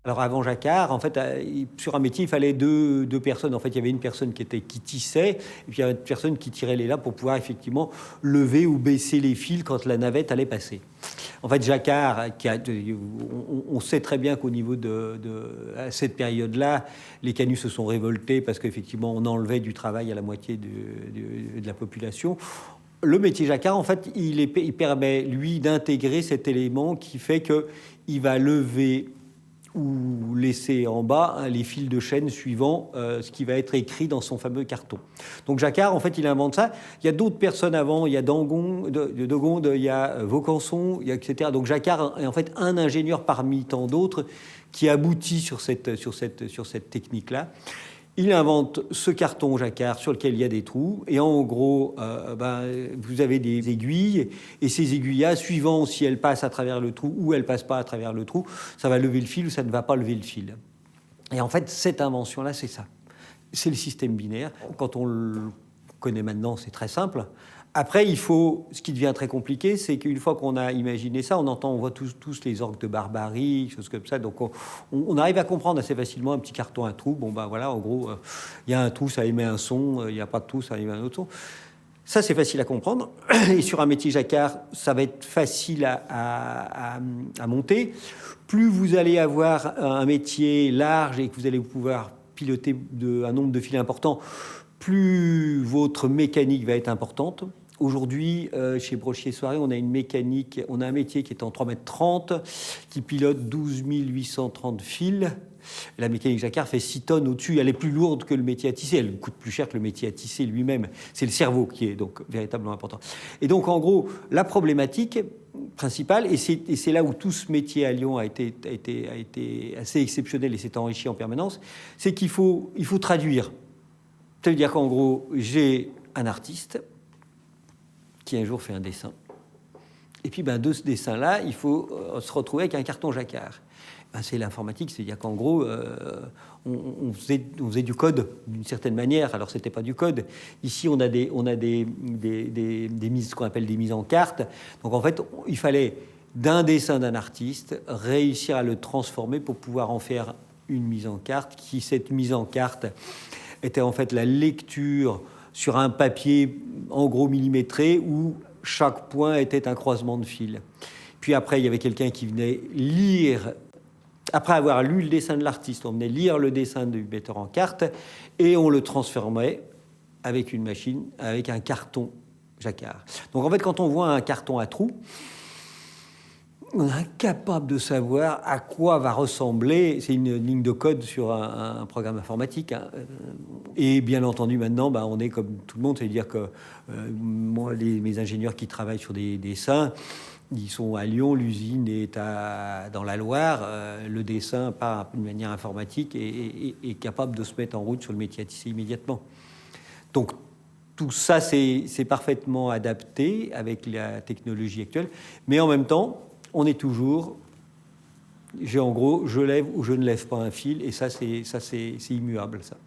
Alors avant Jacquard, en fait, sur un métier, il fallait deux personnes. En fait, il y avait une personne qui tissait, et puis il y avait une personne qui tirait les lames pour pouvoir effectivement lever ou baisser les fils quand la navette allait passer. En fait, Jacquard, on sait très bien qu'au niveau à cette période-là, les canuts se sont révoltés parce qu'effectivement, on enlevait du travail à la moitié de la population. Le métier Jacquard, en fait, il permet, lui, d'intégrer cet élément qui fait qu'il va lever ou laisser en bas les fils de chaîne suivant ce qui va être écrit dans son fameux carton. Donc Jacquard, en fait, il invente ça. Il y a d'autres personnes avant, il y a Degonde, il y a Vaucanson, il y a etc. Donc Jacquard est en fait un ingénieur parmi tant d'autres qui aboutit sur cette technique-là. Il invente ce carton Jacquard sur lequel il y a des trous. Et en gros, vous avez des aiguilles. Et ces aiguilles-là, suivant si elles passent à travers le trou ou elles ne passent pas à travers le trou, ça va lever le fil ou ça ne va pas lever le fil. Et en fait, cette invention-là, c'est ça. C'est le système binaire. Quand on le connaît maintenant, c'est très simple. Après, ce qui devient très compliqué, c'est qu'une fois qu'on a imaginé ça, on voit tous les orgues de barbarie, choses comme ça. Donc, on arrive à comprendre assez facilement un petit carton, un trou. Bon, ben voilà, en gros, il y a un trou, ça émet un son. Il n'y a pas de trou, ça émet un autre son. Ça, c'est facile à comprendre. Et sur un métier Jacquard, ça va être facile à monter. Plus vous allez avoir un métier large et que vous allez pouvoir piloter un nombre de fils important, plus votre mécanique va être importante. Aujourd'hui, chez Brochier Soirée, on a un métier qui est en 3,30 m, qui pilote 12 830 fils. La mécanique Jacquard fait 6 tonnes au-dessus. Elle est plus lourde que le métier à tisser. Elle coûte plus cher que le métier à tisser lui-même. C'est le cerveau qui est donc véritablement important. Et donc, en gros, la problématique principale, et c'est là où tout ce métier à Lyon a été assez exceptionnel et s'est enrichi en permanence, c'est qu'il faut traduire. Ça veut dire qu'en gros, j'ai un artiste qui un jour fait un dessin. Et puis de ce dessin-là, il faut se retrouver avec un carton Jacquard. C'est l'informatique, c'est-à-dire qu'en gros, on faisait du code d'une certaine manière. Alors, c'était pas du code. Ici, on a des mises, ce qu'on appelle des mises en carte. Donc, en fait, il fallait, d'un dessin d'un artiste, réussir à le transformer pour pouvoir en faire une mise en carte, cette mise en carte était en fait la lecture sur un papier en gros millimétré où chaque point était un croisement de fils. Puis après, il y avait quelqu'un qui venait lire, après avoir lu le dessin de l'artiste, on venait lire le dessin du metteur en carte et on le transformait avec une machine, avec un carton Jacquard. Donc en fait, quand on voit un carton à trous, on est incapable de savoir à quoi va ressembler. C'est une ligne de code sur un programme informatique. Hein. Et bien entendu, maintenant, on est comme tout le monde. C'est-à-dire que moi, mes ingénieurs qui travaillent sur des dessins, ils sont à Lyon, l'usine est dans la Loire. Le dessin, par une manière informatique, est capable de se mettre en route sur le métier à tisser immédiatement. Donc, tout ça, c'est parfaitement adapté avec la technologie actuelle. Mais en même temps, on est toujours, en gros, je lève ou je ne lève pas un fil, et ça, c'est immuable, ça.